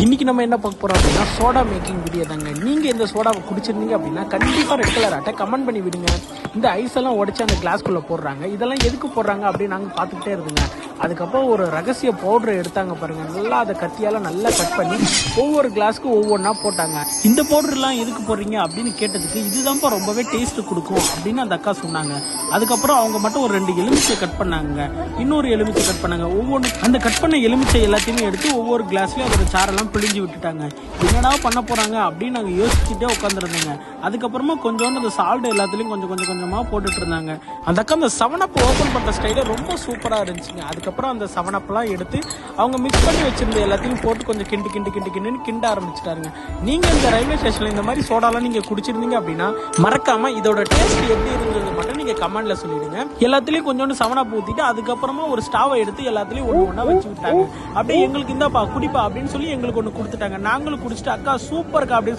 இன்னைக்கு நம்ம என்ன பார்க்க போறோம் அப்படின்னா சோடா மேக்கிங் வீடியோ தாங்க. நீங்க இந்த சோடாவை குடிச்சிருந்தீங்க அப்படின்னா கண்டிப்பா ரெட் கலர் ஆட்டை கமெண்ட் பண்ணி விடுங்க. இந்த ஐஸ் எல்லாம் உடைச்சு அந்த கிளாஸ்குள்ள போடுறாங்க. இதெல்லாம் எதுக்கு போடுறாங்க அப்படின்னு நாங்க பார்த்துக்கிட்டே இருந்தோங்க. அதுக்கப்புறம் ஒரு ரகசிய பவுடரை எடுத்தாங்க பாருங்க. நல்லா அதை கத்தியால நல்லா கட் பண்ணி ஒவ்வொரு கிளாஸ்க்கு ஒவ்வொன்றா போட்டாங்க. இந்த பவுடர் எல்லாம் எதுக்கு போடுறீங்க அப்படின்னு கேட்டதுக்கு இதுதான்ப்பா ரொம்பவே டேஸ்ட் கொடுக்கும் அப்படின்னு அந்த அக்கா சொன்னாங்க. அதுக்கப்புறம் அவங்க மட்டும் ஒரு 2 எலுமிச்சை கட் பண்ணாங்க, இன்னொரு எலுமிச்சை கட் பண்ணாங்க. ஒவ்வொன்று அந்த கட் பண்ண எலுமிச்சை எல்லாத்தையுமே எடுத்து ஒவ்வொரு கிளாஸ்லயும் அதோட சாரெல்லாம் பிழிஞ்சு விட்டுட்டாங்க. என்னடா பண்ண போறாங்க அப்படின்னு நாங்கள் யோசிச்சுட்டே உட்காந்துருந்தோங்க. அதுக்கப்புறமா கொஞ்சோண்டு அந்த சால்ட் எல்லாத்துலயும் கொஞ்சம் கொஞ்சமா போட்டுட்டு இருந்தாங்க. அந்த அக்கா அந்த 7up ஓப்பன் பண்ற ஸ்டைல ரொம்ப சூப்பரா இருந்துச்சுங்க. அதுக்கப்புறம் அந்த 7up எல்லாம் எடுத்து அவங்க மிக்ஸ் பண்ணி வச்சிருந்த எல்லாத்தையும் போட்டு கொஞ்சம் கிண்ட ஆரம்பிச்சுட்டாருங்க. நீங்க இந்த ரயில்வே ஸ்டேஷன்ல இந்த மாதிரி சோடாலாம் நீங்க குடிச்சிருந்தீங்க அப்படின்னா மறக்காம இதோட டேஸ்ட் எப்படி இருந்தது மட்டும் நீங்க கமெண்ட்ல சொல்லிடுங்க. எல்லாத்துலயும் கொஞ்சோண்டு 7up ஊத்திட்டு அதுக்கப்புறமா ஒரு ஸ்டாவை எடுத்து எல்லாத்துலயும் ஒண்ணா வச்சு விட்டாங்க. அப்படியே எங்களுக்கு இந்தாப்பா குடிப்பா அப்படின்னு சொல்லி எங்களுக்கு ஒண்ணு கொடுத்துட்டாங்க. நாங்களும் குடிச்சிட்டு அக்கா சூப்பர்க்கா அப்படின்னு